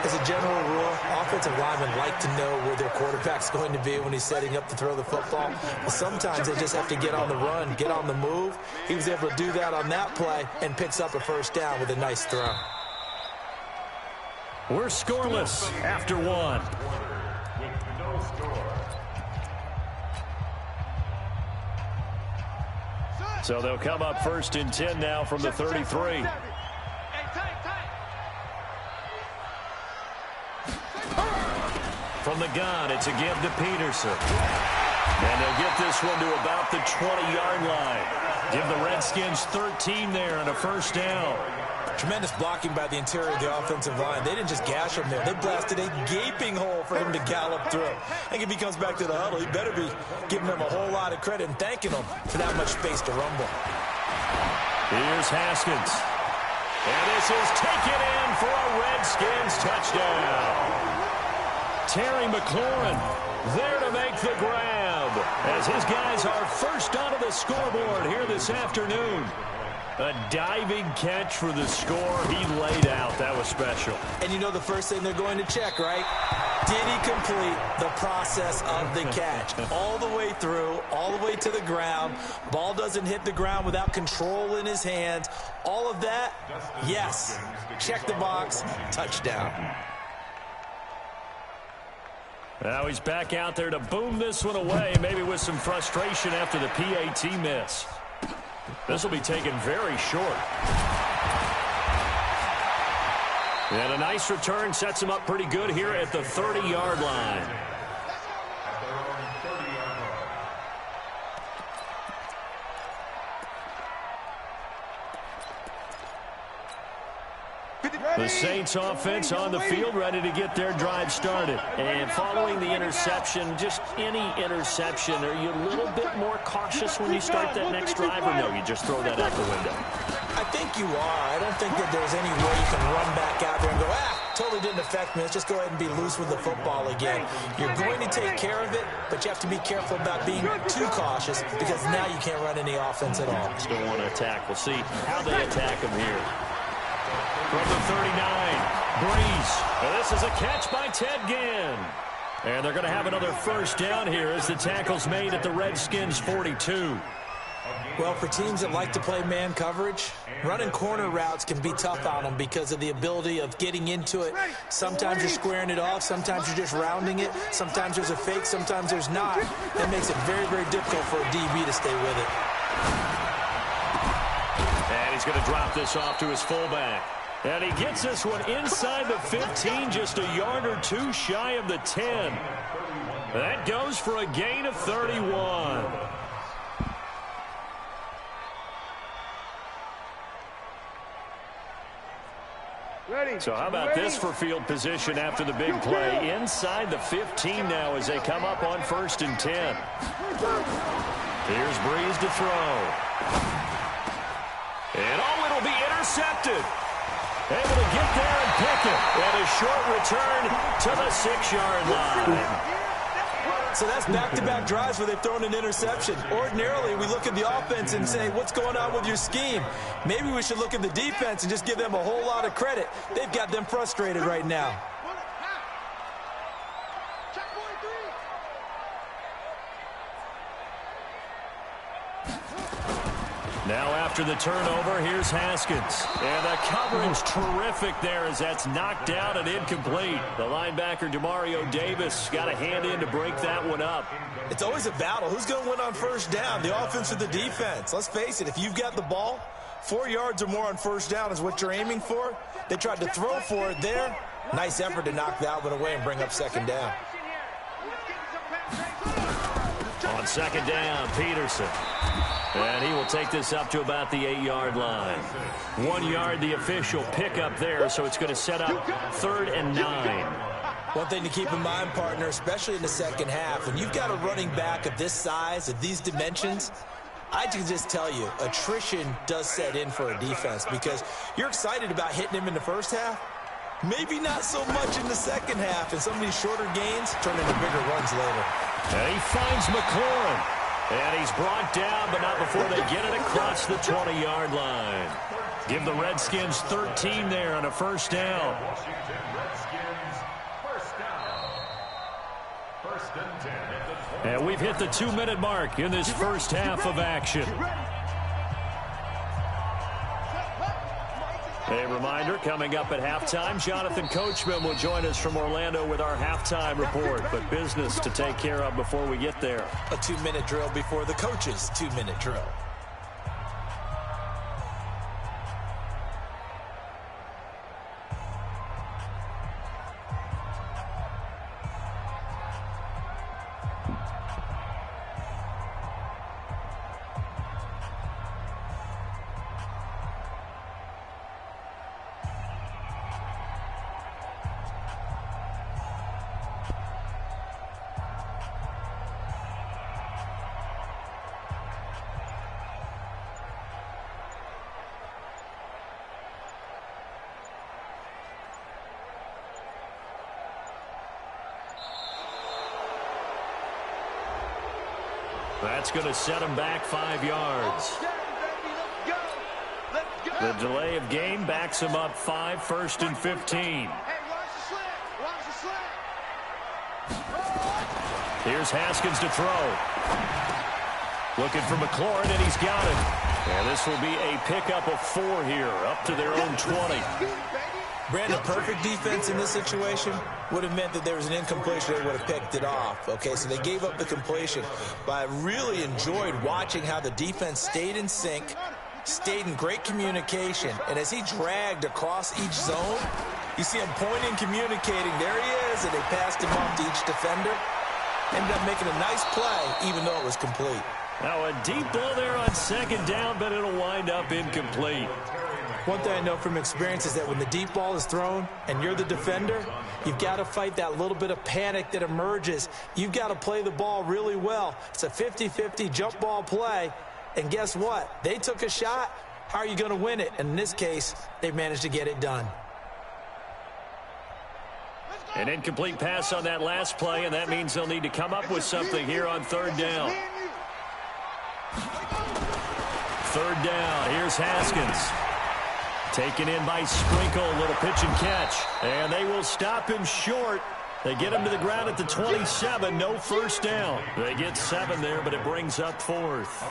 As a general rule, offensive linemen like to know where their quarterback's going to be when he's setting up to throw the football. But sometimes they just have to get on the run, get on the move. He was able to do that on that play and picks up a first down with a nice throw. We're scoreless after 1. So they'll come up 1st and 10 now from the 33. From the gun, it's a give to Peterson. And they'll get this one to about the 20-yard line. Give the Redskins 13 there and a first down. Tremendous blocking by the interior of the offensive line. They didn't just gash him there. They blasted a gaping hole for him to gallop through. I think if he comes back to the huddle, he better be giving them a whole lot of credit and thanking them for that much space to rumble. Here's Haskins. And this is taken in for a Redskins touchdown. Terry McLaurin there to make the grab as his guys are first onto the scoreboard here this afternoon. A diving catch for the score. He laid out. That was special. And you know the first thing they're going to check, right? Did he complete the process of the catch? All the way through, all the way to the ground. Ball doesn't hit the ground without control in his hands. All of that, yes. Check the box. Touchdown. Now he's back out there to boom this one away, maybe with some frustration after the PAT miss. This will be taken very short. And a nice return sets him up pretty good here at the 30-yard line. The Saints offense on the field, ready to get their drive started. And following the interception, just any interception, are you a little bit more cautious when you start that next drive, or no, you just throw that out the window? I think you are. I don't think that there's any way you can run back out there and go, totally didn't affect me. Let's just go ahead and be loose with the football again. You're going to take care of it, but you have to be careful about being too cautious because now you can't run any offense at all. Still want to attack. We'll see how they attack him here. From the 39, Breeze. And this is a catch by Ted Ginn. And they're going to have another first down here as the tackle's made at the Redskins 42. Well, for teams that like to play man coverage, running corner routes can be tough on them because of the ability of getting into it. Sometimes you're squaring it off. Sometimes you're just rounding it. Sometimes there's a fake. Sometimes there's not. That makes it very, very difficult for a DB to stay with it. And he's going to drop this off to his fullback. And he gets this one inside the 15, just a yard or two shy of the 10. That goes for a gain of 31. So how about this for field position after the big play? Inside the 15 now as they come up on 1st and 10. Here's Breeze to throw. And it'll be intercepted. Able to get there and pick it. And a short return to the 6-yard line. So that's back-to-back drives where they've thrown an interception. Ordinarily, we look at the offense and say, what's going on with your scheme? Maybe we should look at the defense and just give them a whole lot of credit. They've got them frustrated right now. Now after the turnover, here's Haskins. And the coverage terrific there as that's knocked down and incomplete. The linebacker, Demario Davis, got a hand in to break that one up. It's always a battle. Who's going to win on first down, the offense or the defense? Let's face it, if you've got the ball, 4 yards or more on first down is what you're aiming for. They tried to throw for it there. Nice effort to knock that one away and bring up second down. On On second down, Peterson. And he will take this up to about the 8-yard line. 1 yard, the official pickup there, so it's going to set up 3rd and 9. One thing to keep in mind, partner, especially in the second half, when you've got a running back of this size, of these dimensions, I can just tell you, attrition does set in for a defense because you're excited about hitting him in the first half. Maybe not so much in the second half, and some of these shorter gains turn into bigger runs later. And he finds McLaurin. And he's brought down, but not before they get it across the 20-yard line. Give the Redskins 13 there on a first down. Washington Redskins, first down. 1st and 10 at the 20. And we've hit the 2-minute mark in this first half of action. A reminder, coming up at halftime, Jonathan Coachman will join us from Orlando with our halftime report. But business to take care of before we get there. A 2-minute drill before the coach's 2-minute drill. That's going to set him back 5 yards. The delay of game backs him up 5, 1st and 15. Here's Haskins to throw. Looking for McLaurin, and he's got it. And this will be a pickup of 4 here, up to their own 20. Brandon, perfect defense in this situation would have meant that there was an incompletion. They would have picked it off. Okay, so they gave up the completion. But I really enjoyed watching how the defense stayed in sync, stayed in great communication. And as he dragged across each zone, you see him pointing, communicating. There he is, and they passed him off to each defender. Ended up making a nice play, even though it was complete. Now a deep ball there on second down, but it'll wind up incomplete. One thing I know from experience is that when the deep ball is thrown and you're the defender, you've got to fight that little bit of panic that emerges. You've got to play the ball really well. It's a 50-50 jump ball play. And guess what? They took a shot. How are you going to win it? And in this case, they managed to get it done. An incomplete pass on that last play, and that means they'll need to come up with something here on 3rd down. 3rd down. Here's Haskins. Taken in by Sprinkle, a little pitch and catch. And they will stop him short. They get him to the ground at the 27, no first down. They get 7 there, but it brings up 4th.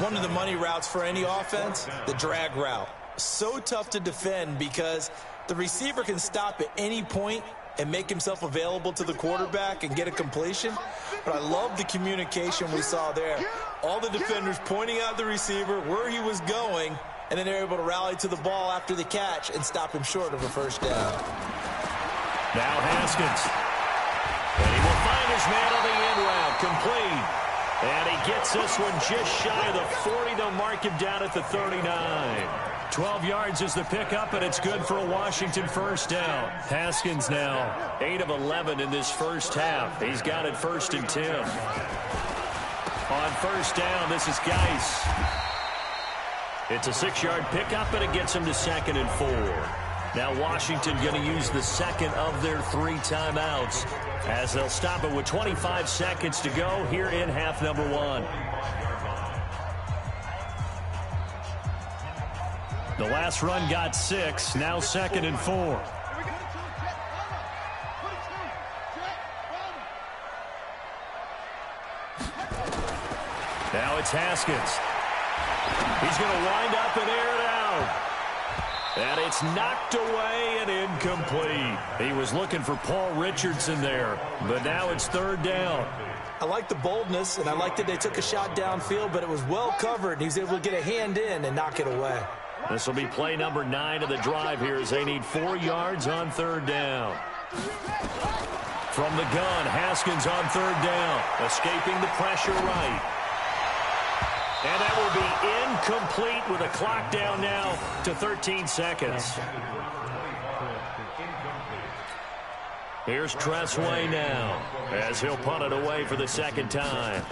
One of the money routes for any offense, the drag route. So tough to defend because the receiver can stop at any point and make himself available to the quarterback and get a completion. But I love the communication we saw there. All the defenders pointing out the receiver, where he was going, and then they're able to rally to the ball after the catch and stop him short of a first down. Now Haskins. And he will find his man on the end route, complete. And he gets this one just shy of the 40. They'll mark him down at the 39. 12 yards is the pickup, and it's good for a Washington first down. Haskins now 8 of 11 in this first half. He's got it 1st and 10. On first down, this is Geis. It's a 6-yard pickup, and it gets him to 2nd and 4. Now Washington going to use the second of their 3 timeouts as they'll stop it with 25 seconds to go here in half number 1. The last run got 6, now 2nd and 4. Now it's Haskins. He's going to wind up and air it out. And it's knocked away and incomplete. He was looking for Paul Richardson there, but now it's 3rd down. I like the boldness, and I like that they took a shot downfield, but it was well covered. He's able to get a hand in and knock it away. This will be play number 9 of the drive here as they need 4 yards on 3rd down. From the gun, Haskins on third down, escaping the pressure right. And that will be incomplete with a clock down now to 13 seconds. Here's Tressway now as he'll punt it away for the second time.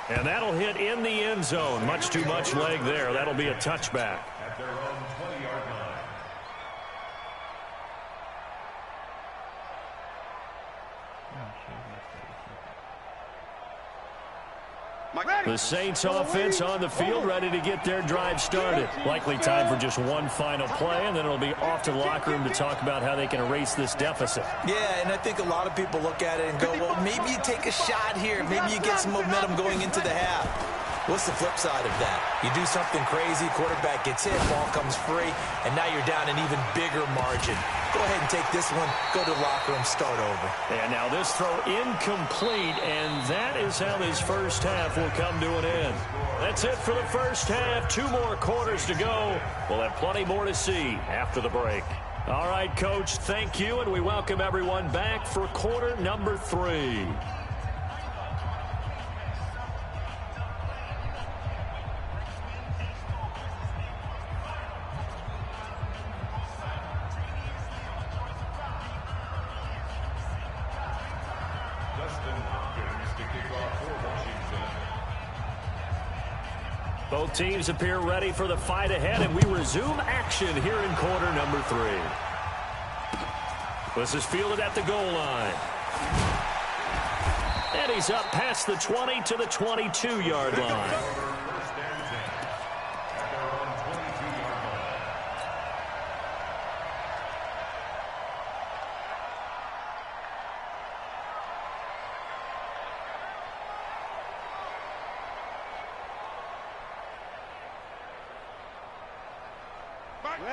And that'll hit in the end zone. Much too much leg there. That'll be a touchback. At their own 20-yard line. The Saints offense on the field, ready to get their drive started. Likely time for just one final play, and then it'll be off to the locker room to talk about how they can erase this deficit. Yeah, and I think a lot of people look at it and go, well, maybe you take a shot here. Maybe you get some momentum going into the half. What's the flip side of that? You do something crazy, quarterback gets hit, ball comes free, and now you're down an even bigger margin. Go ahead and take this one, go to the locker room, start over. And now this throw incomplete, and that is how this first half will come to an end. That's it for the first half. 2 more quarters to go. We'll have plenty more to see after the break. All right, Coach, thank you, and we welcome everyone back for quarter number 3. Both teams appear ready for the fight ahead, and we resume action here in quarter number 3. This is fielded at the goal line. And he's up past the 20 to the 22-yard line.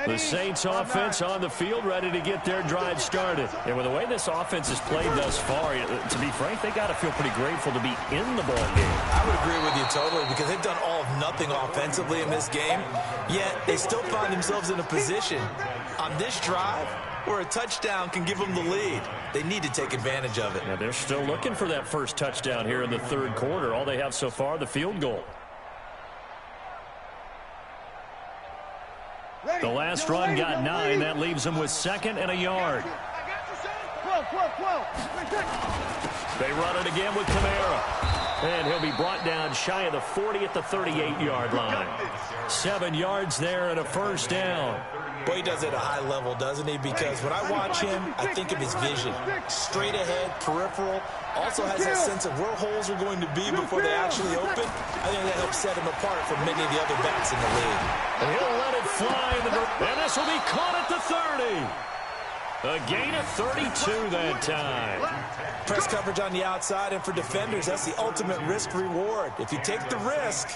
The Saints offense on the field, ready to get their drive started. And with the way this offense has played thus far, to be frank, they got to feel pretty grateful to be in the ball game. I would agree with you totally, because they've done all of nothing offensively in this game, yet they still find themselves in a position on this drive where a touchdown can give them the lead. They need to take advantage of it. Yeah, they're still looking for that first touchdown here in the third quarter. All they have so far, the field goal. The last run got 9. That leaves them with 2nd and a yard. They run it again with Kamara. And he'll be brought down shy of the 40 at the 38-yard line. 7 yards there and a first down. Boy, he does it at a high level, doesn't he? Because when I watch him, I think of his vision. Straight ahead, peripheral. Also has that sense of where holes are going to be before they actually open. I think that helps set him apart from many of the other backs in the league. And he'll let it fly. And this will be caught at the 30. A gain of 32 that time. Press coverage on the outside, and for defenders, that's the ultimate risk-reward. If you take the risk,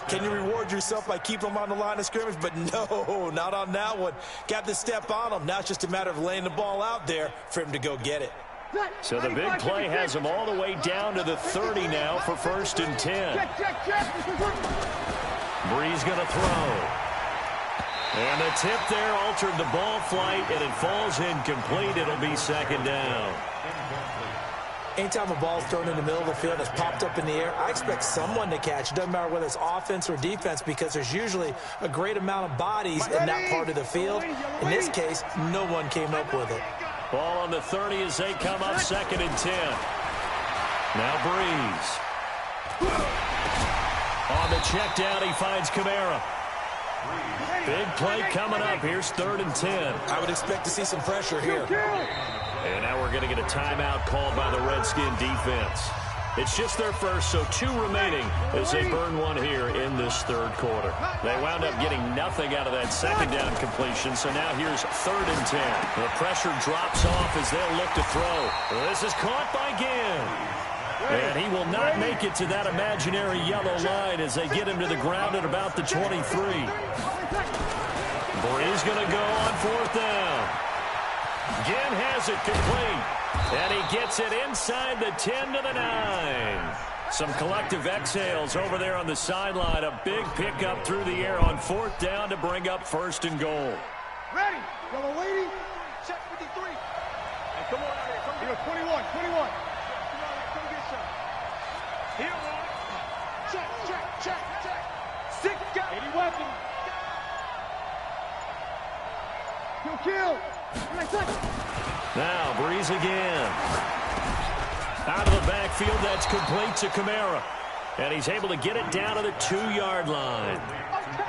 can you reward yourself by keeping them on the line of scrimmage? But no, not on that one. Got the step on them. Now it's just a matter of laying the ball out there for him to go get it. So the big play has him all the way down to the 30 now for 1st and 10. Bree's going to throw. And the tip there altered the ball flight, and it falls incomplete. It'll be 2nd down. Anytime a ball's thrown in the middle of the field that's popped up in the air, I expect someone to catch. It doesn't matter whether it's offense or defense, because there's usually a great amount of bodies in that part of the field. In this case, no one came up with it. Ball on the 30 as they come up 2nd and 10. Now Breeze. On the check down, he finds Kamara. Big play coming up. Here's 3rd and 10. I would expect to see some pressure here. And now we're going to get a timeout called by the Redskin defense. It's just their first, so 2 remaining as they burn one here in this third quarter. They wound up getting nothing out of that 2nd down completion, so now here's 3rd and 10. The pressure drops off as they'll look to throw. This is caught by Ginn. And he will not make it to that imaginary yellow line as they get him to the ground at about the 23. Bree's going to go on 4th down. Ginn has it complete. And he gets it inside the 10 to the 9. Some collective exhales over there on the sideline. A big pickup through the air on 4th down to bring up 1st and goal. Ready. Yellow lady. Check 53. Hey, come on out here. Come here. 21. 21. Come get some. Here, boy. Check. 6 got 80 weapons. Kill. Now Breeze again. Out of the backfield, that's complete to Kamara. And he's able to get it down to the 2-yard line.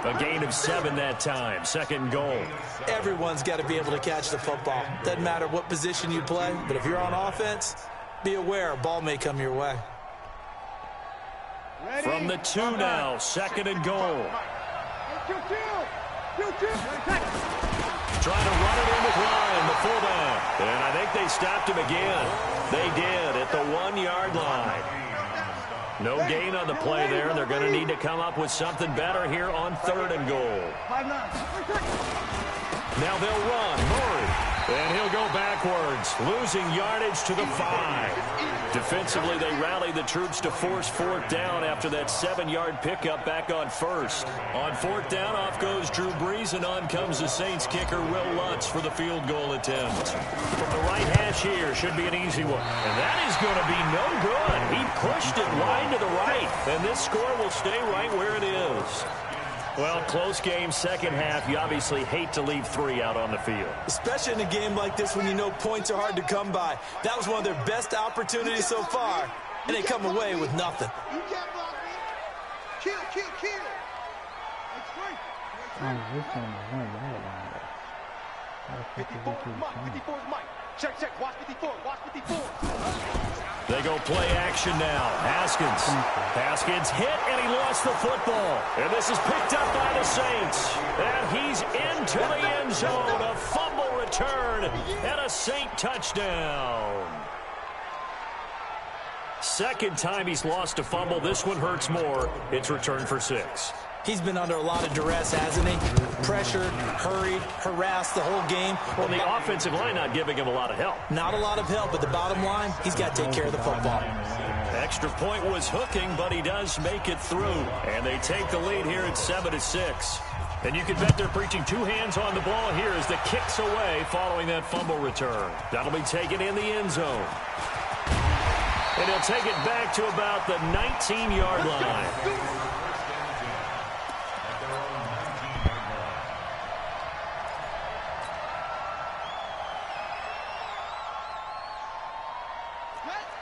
A gain of 7 that time. 2nd and goal. Everyone's got to be able to catch the football. Doesn't matter what position you play, but if you're on offense, be aware a ball may come your way. From the 2 now, 2nd and goal. Trying to run it in with Ryan, the fullback. And I think they stopped him again. They did at the 1-yard line. No gain on the play there. They're going to need to come up with something better here on 3rd and goal. Now they'll run. Murray. And he'll go backwards, losing yardage to the 5. Defensively, they rallied the troops to force 4th down after that 7-yard pickup back on 1st. On 4th down, off goes Drew Brees, and on comes the Saints kicker, Will Lutz, for the field goal attempt. From the right hash here, should be an easy one. And that is going to be no good. He pushed it wide to the right, and this score will stay right where it is. Well, close game, 2nd half. You obviously hate to leave 3 out on the field. Especially in a game like this when you know points are hard to come by. That was one of their best opportunities so far, and they come away with nothing. Kill. This one is one bad. 54's Mike. Check. Watch 54. They go play action now. Haskins hit, and he lost the football. And this is picked up by the Saints. And he's into the end zone. A fumble return and a Saint touchdown. 2nd time he's lost a fumble. This one hurts more. It's returned for 6. He's been under a lot of duress, hasn't he? Pressured, hurried, harassed the whole game. Well, the offensive line not giving him a lot of help. Not a lot of help, but the bottom line, he's got to take care of the football. Extra point was hooking, but he does make it through. And they take the lead here at 7-6. And you can bet they're preaching 2 hands on the ball here as the kick's away following that fumble return. That'll be taken in the end zone. And he'll take it back to about the 19-yard line.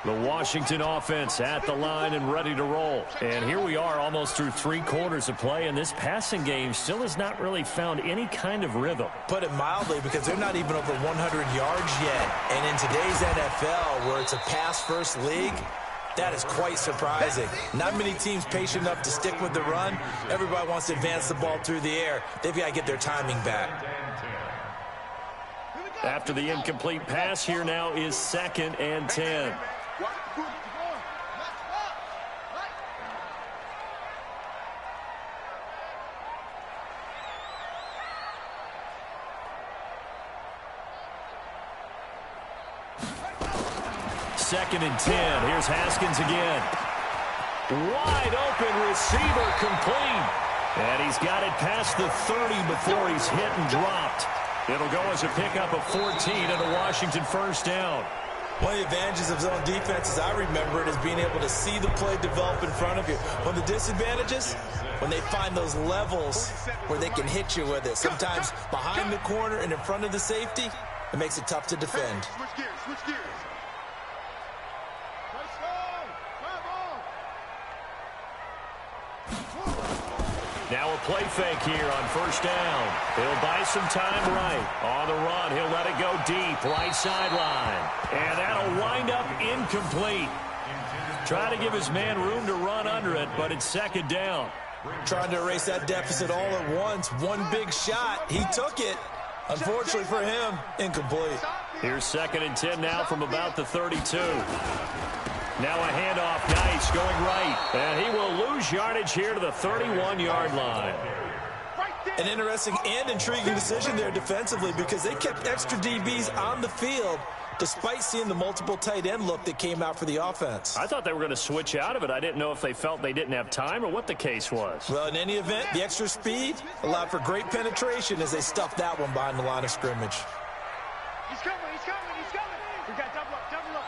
The Washington offense at the line and ready to roll. And here we are almost through 3 quarters of play, and this passing game still has not really found any kind of rhythm. Put it mildly, because they're not even over 100 yards yet. And in today's NFL, where it's a pass-first league, that is quite surprising. Not many teams patient enough to stick with the run. Everybody wants to advance the ball through the air. They've got to get their timing back. After the incomplete pass, here now is 2nd and 10. Second and 10. Here's Haskins again. Wide open receiver complete. And he's got it past the 30 before he's hit and dropped. It'll go as a pickup of 14 and a Washington 1st down. One of the advantages of zone defense, as I remember it, is being able to see the play develop in front of you. One of the disadvantages, when they find those levels where they can hit you with it. Sometimes behind the corner and in front of the safety, it makes it tough to defend. Switch gears. Now a play fake here on 1st down. He'll buy some time right. On the run, he'll let it go deep, right sideline. And that'll wind up incomplete. Try to give his man room to run under it, but it's 2nd down. Trying to erase that deficit all at once. One big shot. He took it. Unfortunately for him, incomplete. Here's 2nd and 10 now from about the 32. Now a handoff, nice, going right. And he will lose yardage here to the 31-yard line. An interesting and intriguing decision there defensively, because they kept extra DBs on the field despite seeing the multiple tight end look that came out for the offense. I thought they were going to switch out of it. I didn't know if they felt they didn't have time or what the case was. Well, in any event, the extra speed allowed for great penetration as they stuffed that one behind the line of scrimmage. He's coming, he's coming, he's coming. We got double up, double up.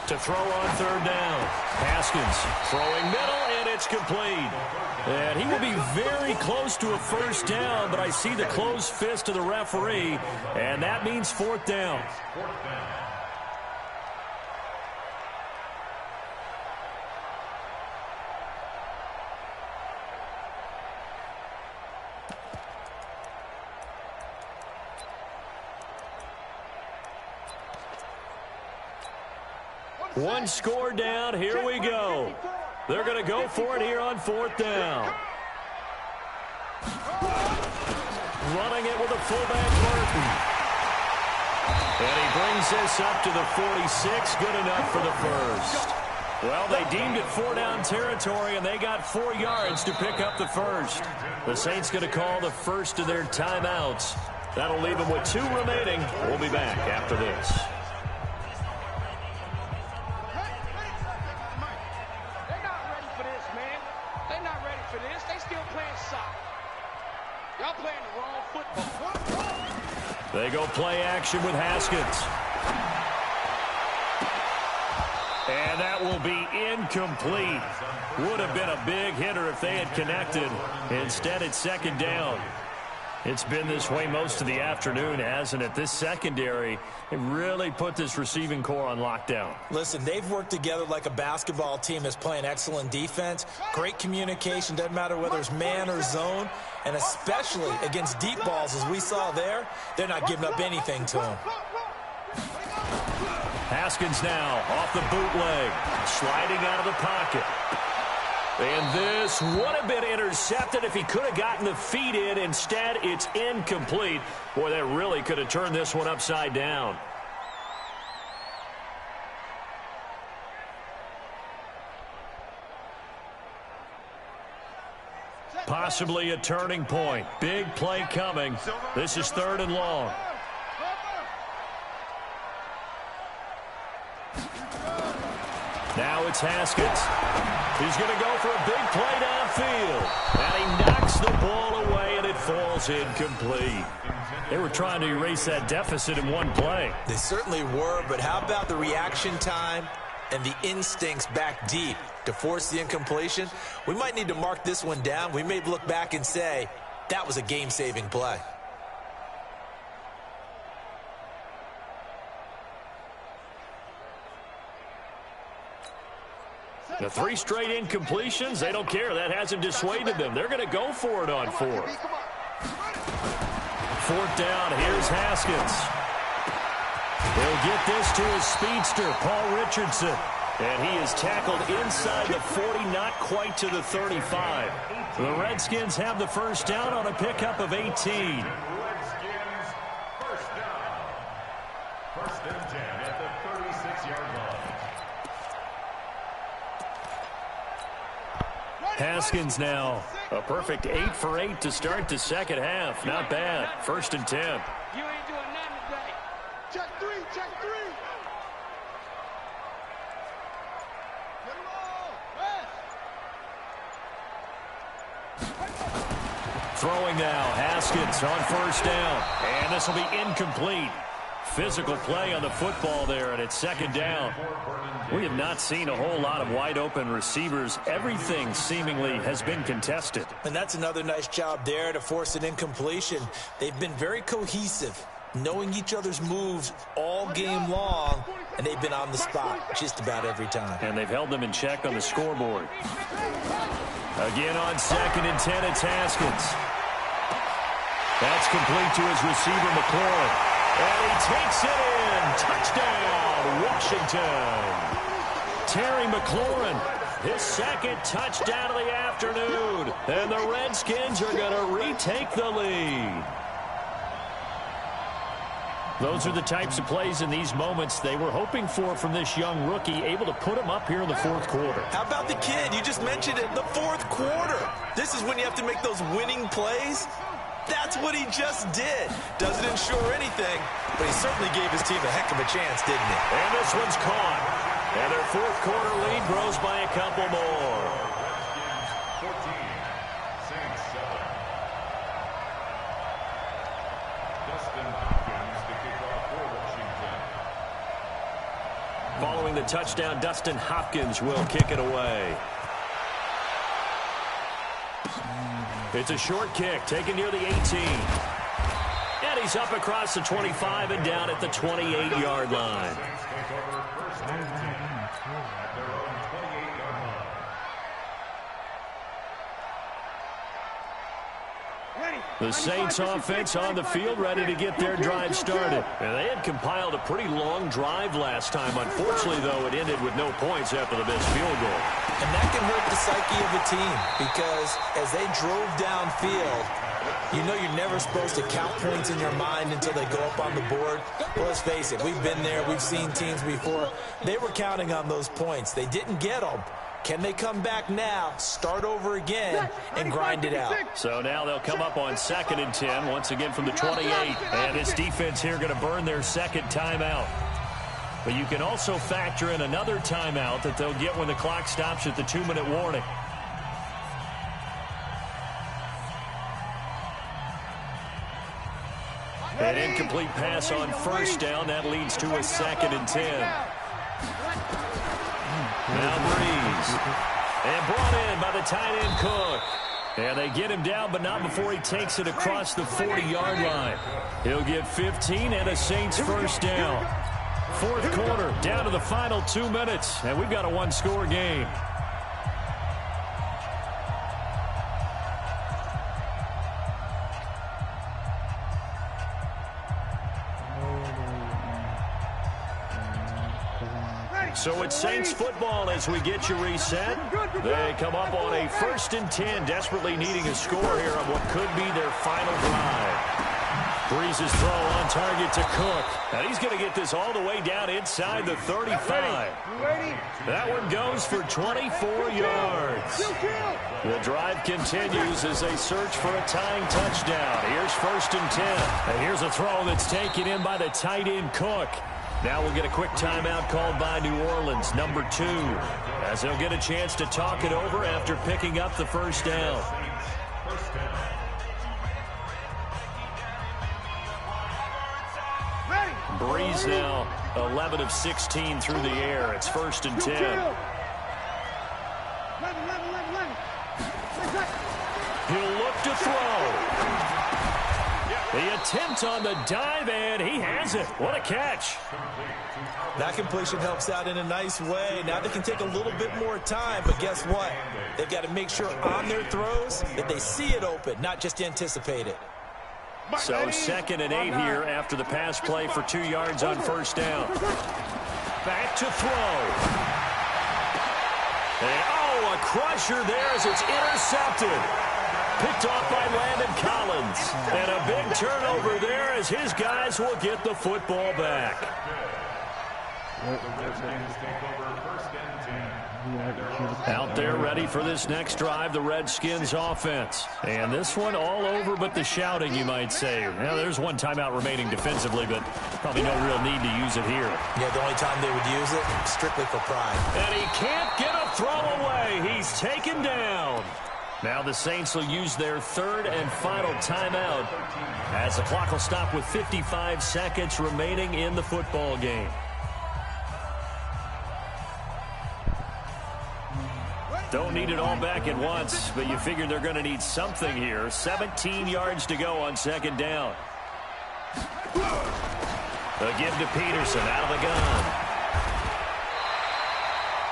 To throw on third down. Haskins throwing middle, and it's complete. And he will be very close to a first down, but I see the closed fist of the referee, and that means fourth down. One score down. Here we go. They're going to go for it here on fourth down. Running it with a fullback, Martin. And he brings this up to the 46. Good enough for the first. Well, they deemed it 4-down territory, and they got 4 yards to pick up the first. The Saints going to call the first of their timeouts. That'll leave them with 2 remaining. We'll be back after this. They go play action with Haskins. And that will be incomplete. Would have been a big hitter if they had connected. Instead, it's second down. It's been this way most of the afternoon, hasn't it? This secondary, it really put this receiving core on lockdown. Listen, they've worked together like a basketball team that's playing excellent defense. Great communication, doesn't matter whether it's man or zone. And especially against deep balls, as we saw there, they're not giving up anything to them. Haskins now off the bootleg, sliding out of the pocket. And this would have been intercepted if he could have gotten the feet in. Instead, it's incomplete. Boy, that really could have turned this one upside down. Possibly a turning point. Big play coming. This is 3rd and long. Now it's Haskins. He's going to go for a big play downfield. And he knocks the ball away, and it falls incomplete. They were trying to erase that deficit in one play. They certainly were, but how about the reaction time and the instincts back deep to force the incompletion? We might need to mark this one down. We may look back and say, that was a game-saving play. The 3 straight incompletions, they don't care. That hasn't dissuaded them. They're going to go for it on 4th. 4th down, here's Haskins. He'll get this to his speedster, Paul Richardson. And he is tackled inside the 40, not quite to the 35. The Redskins have the first down on a pickup of 18. Redskins, first down. 1st and 10 at the 36-yard line. Haskins now. A perfect 8 for 8 to start the second half. Not bad. 1st and 10. You ain't doing nothing today. Check 3, check 3. Get him all. Throwing now. Haskins on 1st down. And this will be incomplete. Physical play on the football there, and it's 2nd down. We have not seen a whole lot of wide-open receivers. Everything seemingly has been contested. And that's another nice job there to force an incompletion. They've been very cohesive, knowing each other's moves all game long, and they've been on the spot just about every time. And they've held them in check on the scoreboard. Again on 2nd and 10, it's Haskins. That's complete to his receiver, McLaurin. And he takes it in. Touchdown, Washington. Terry McLaurin, his 2nd touchdown of the afternoon. And the Redskins are going to retake the lead. Those are the types of plays in these moments they were hoping for from this young rookie, able to put him up here in the fourth quarter. How about the kid? You just mentioned it, the fourth quarter. This is when you have to make those winning plays. That's what he just did. Doesn't ensure anything, but he certainly gave his team a heck of a chance, didn't he? And this one's caught. And their fourth quarter lead grows by a couple more. 14, Saints 7. Dustin Hopkins to kick off for Washington. Following the touchdown, Dustin Hopkins will kick it away. It's a short kick, taken near the 18. And he's up across the 25 and down at the 28-yard line. Saints take over first and 10 at their own 28-yard line. The Saints offense on the field, ready to get their drive started. And they had compiled a pretty long drive last time. Unfortunately, though, it ended with no points after the missed field goal. And that can hurt the psyche of a team because as they drove downfield, you know you're never supposed to count points in your mind until they go up on the board. Well, let's face it, we've been there. We've seen teams before. They were counting on those points. They didn't get them. Can they come back now, start over again, and grind it out? So now they'll come up on 2nd and 10, once again from the 28. And this defense here going to burn their second timeout. But you can also factor in another timeout that they'll get when the clock stops at the 2-minute warning. An incomplete pass on first down. That leads to a 2nd and 10. Now Breeze. And brought in by the tight end Cook. And they get him down, but not before he takes it across the 40-yard line. He'll get 15 and a Saints first down. Fourth quarter, down to the final 2 minutes. And we've got a one-score game. So it's Saints football as we get you reset. They come up on a 1st and 10, desperately needing a score here on what could be their final drive. Breeze's throw on target to Cook. And he's going to get this all the way down inside the 35. That one goes for 24 yards. The drive continues as they search for a tying touchdown. Here's 1st and 10. And here's a throw that's taken in by the tight end Cook. Now we'll get a quick timeout called by New Orleans, number 2, as they'll get a chance to talk it over after picking up the first down. Breeze now 11 of 16 through the air. It's 1st and 10. He'll look to throw. The attempt on the dive, and he has it. What a catch. That completion helps out in a nice way. Now they can take a little bit more time, but guess what? They've got to make sure on their throws that they see it open, not just anticipate it. So 2nd and 8 here after the pass play for 2 yards on first down. Back to throw. And, a crusher there as it's intercepted. Picked off by Landon Collins. And a big turnover there as his guys will get the football back. Out there ready for this next drive, the Redskins offense. And this one all over but the shouting, you might say. Now, there's one timeout remaining defensively, but probably no real need to use it here. Yeah, the only time they would use it, strictly for pride. And he can't get a throw away. He's taken down. Now the Saints will use their 3rd and final timeout as the clock will stop with 55 seconds remaining in the football game. Don't need it all back at once, but you figure they're going to need something here. 17 yards to go on 2nd down. They'll give to Peterson out of the gun.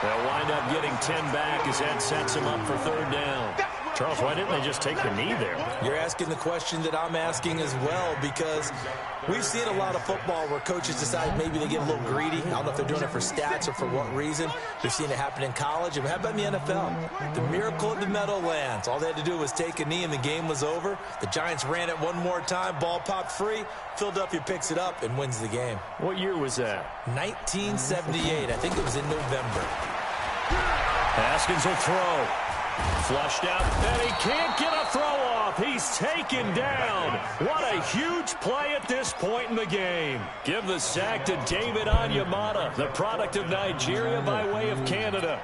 They'll wind up getting 10 back as that sets him up for 3rd down. Charles, why didn't they just take the knee there? You're asking the question that I'm asking as well, because we've seen a lot of football where coaches decide maybe they get a little greedy. I don't know if they're doing it for stats or for what reason. We've seen it happen in college. And how about in the NFL? The miracle of the Meadowlands. All they had to do was take a knee and the game was over. The Giants ran it one more time. Ball popped free. Philadelphia picks it up and wins the game. What year was that? 1978. I think it was in November. Haskins will throw. Flushed out, and he can't get a throw off. He's taken down. What a huge play at this point in the game. Give the sack to David Onyemata, the product of Nigeria by way of Canada.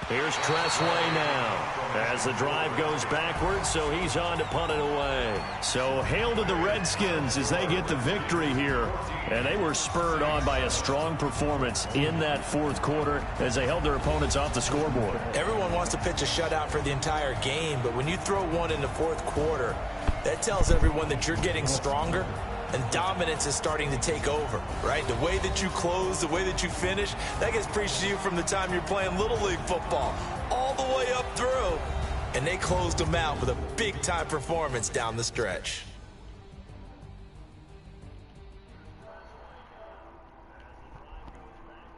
Here's Tressway now as the drive goes backwards, so he's on to punt it away. So hail to the Redskins as they get the victory here. And they were spurred on by a strong performance in that fourth quarter as they held their opponents off the scoreboard. Everyone wants to pitch a shutout for the entire game, but when you throw one in the fourth quarter, that tells everyone that you're getting stronger and dominance is starting to take over, right? The way that you close, the way that you finish, that gets preached to you from the time you're playing Little League football all the way up through. And they closed them out with a big-time performance down the stretch.